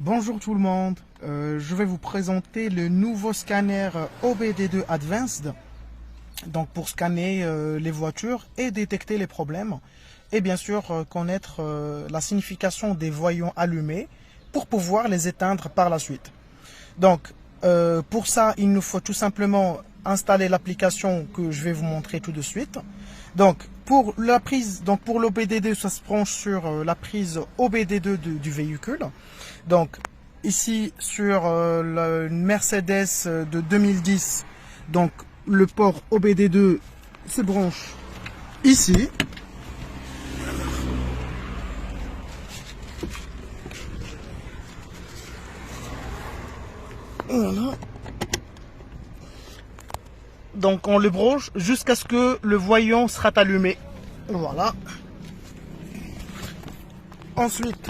Bonjour tout le monde, je vais vous présenter le nouveau scanner OBD2 Advanced, donc pour scanner les voitures et détecter les problèmes et bien sûr connaître la signification des voyants allumés pour pouvoir les éteindre par la suite. Donc pour ça il nous faut tout simplement installer l'application que je vais vous montrer tout de suite. Donc pour la prise, donc pour l'OBD2, ça se branche sur la prise OBD2 du véhicule. Donc ici sur la Mercedes de 2010, donc le port OBD2 se branche ici. Voilà. Donc on le branche jusqu'à ce que le voyant sera allumé. Voilà. Ensuite,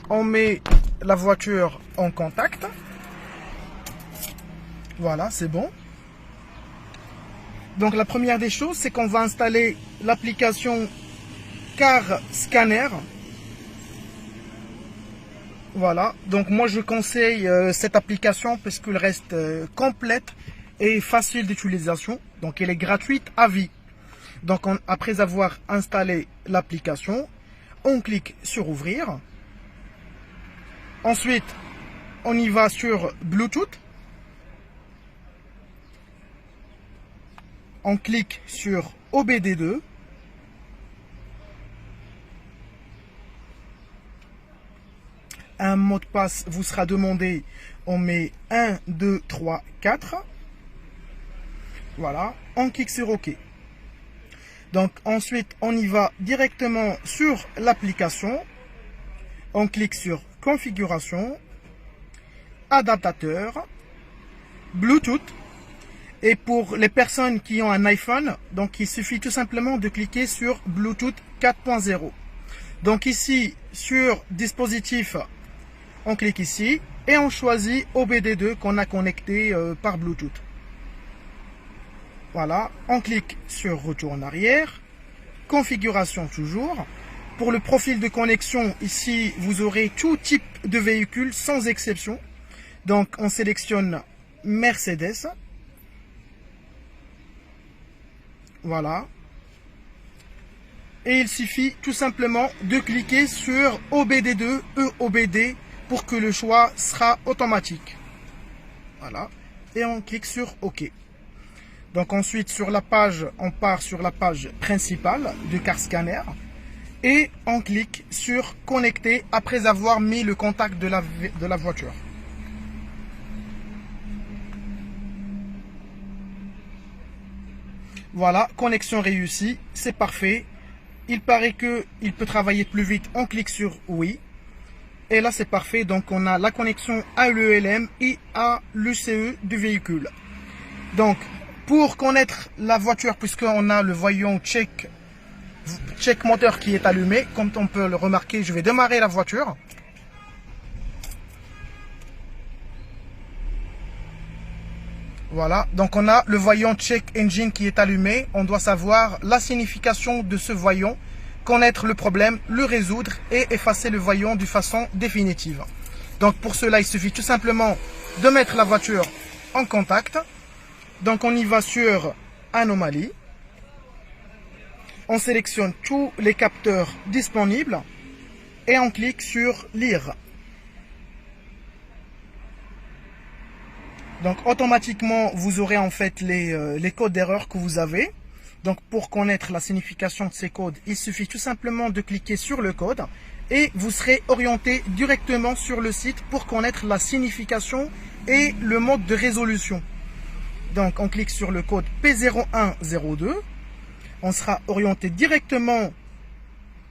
on met la voiture en contact. Voilà, c'est bon. Donc la première des choses, c'est qu'on va installer l'application Car Scanner. Voilà, donc moi je conseille cette application parce qu'elle reste complète et facile d'utilisation. Donc elle est gratuite à vie. Donc après avoir installé l'application, on clique sur ouvrir. Ensuite, on y va sur Bluetooth. On clique sur OBD2. Un mot de passe vous sera demandé. On met 1, 2, 3, 4. Voilà, on clique sur OK. Donc ensuite, on y va directement sur l'application. On clique sur Configuration, Adaptateur, Bluetooth. Et pour les personnes qui ont un iPhone, donc il suffit tout simplement de cliquer sur Bluetooth 4.0. Donc ici, sur Dispositif, on clique ici et on choisit OBD2 qu'on a connecté par Bluetooth. Voilà, on clique sur Retour en arrière, Configuration toujours. Pour le profil de connexion, ici, vous aurez tout type de véhicule sans exception. Donc, on sélectionne Mercedes. Voilà. Et il suffit tout simplement de cliquer sur OBD2, EOBD, pour que le choix sera automatique. Voilà. Et on clique sur OK. Donc ensuite, sur la page, on part sur la page principale du Car Scanner. Et on clique sur connecter après avoir mis le contact de la voiture. Voilà, connexion réussie, c'est parfait. Il paraît qu'il peut travailler plus vite, on clique sur oui. Et là c'est parfait, donc on a la connexion à l'ELM et à l'UCE du véhicule. Donc pour connaître la voiture, puisqu'on a le voyant check moteur qui est allumé, comme on peut le remarquer, je vais démarrer la voiture. Voilà, donc on a le voyant check engine qui est allumé. On doit savoir la signification de ce voyant, connaître le problème, le résoudre et effacer le voyant de façon définitive. Donc pour cela, il suffit tout simplement de mettre la voiture en contact. Donc on y va sur Anomalie. On sélectionne tous les capteurs disponibles et on clique sur Lire. Donc automatiquement, vous aurez en fait les codes d'erreur que vous avez. Donc pour connaître la signification de ces codes, il suffit tout simplement de cliquer sur le code et vous serez orienté directement sur le site pour connaître la signification et le mode de résolution. Donc on clique sur le code P0102. On sera orienté directement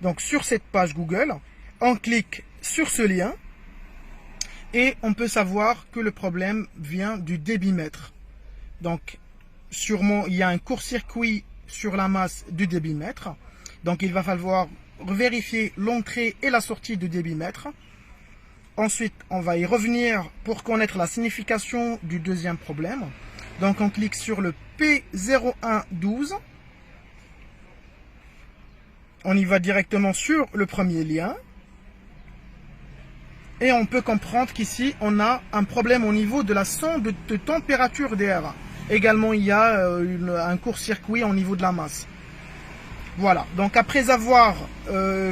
donc, sur cette page Google. On clique sur ce lien. Et on peut savoir que le problème vient du débitmètre. Donc, sûrement, il y a un court-circuit sur la masse du débitmètre. Donc, il va falloir vérifier l'entrée et la sortie du débitmètre. Ensuite, on va y revenir pour connaître la signification du deuxième problème. Donc, on clique sur le P0112. On y va directement sur le premier lien. Et on peut comprendre qu'ici, on a un problème au niveau de la sonde de température d'air. Également, il y a un court-circuit au niveau de la masse. Voilà, donc après avoir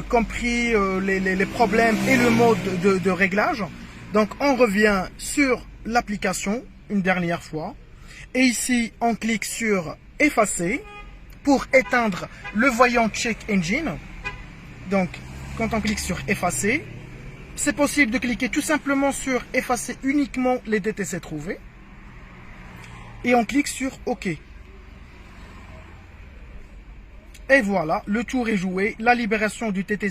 compris les problèmes et le mode de réglage, donc on revient sur l'application une dernière fois. Et ici, on clique sur effacer pour éteindre le voyant Check Engine. Donc, quand on clique sur effacer, c'est possible de cliquer tout simplement sur effacer uniquement les DTC trouvés. Et on clique sur OK. Et voilà, le tour est joué. La libération du TTC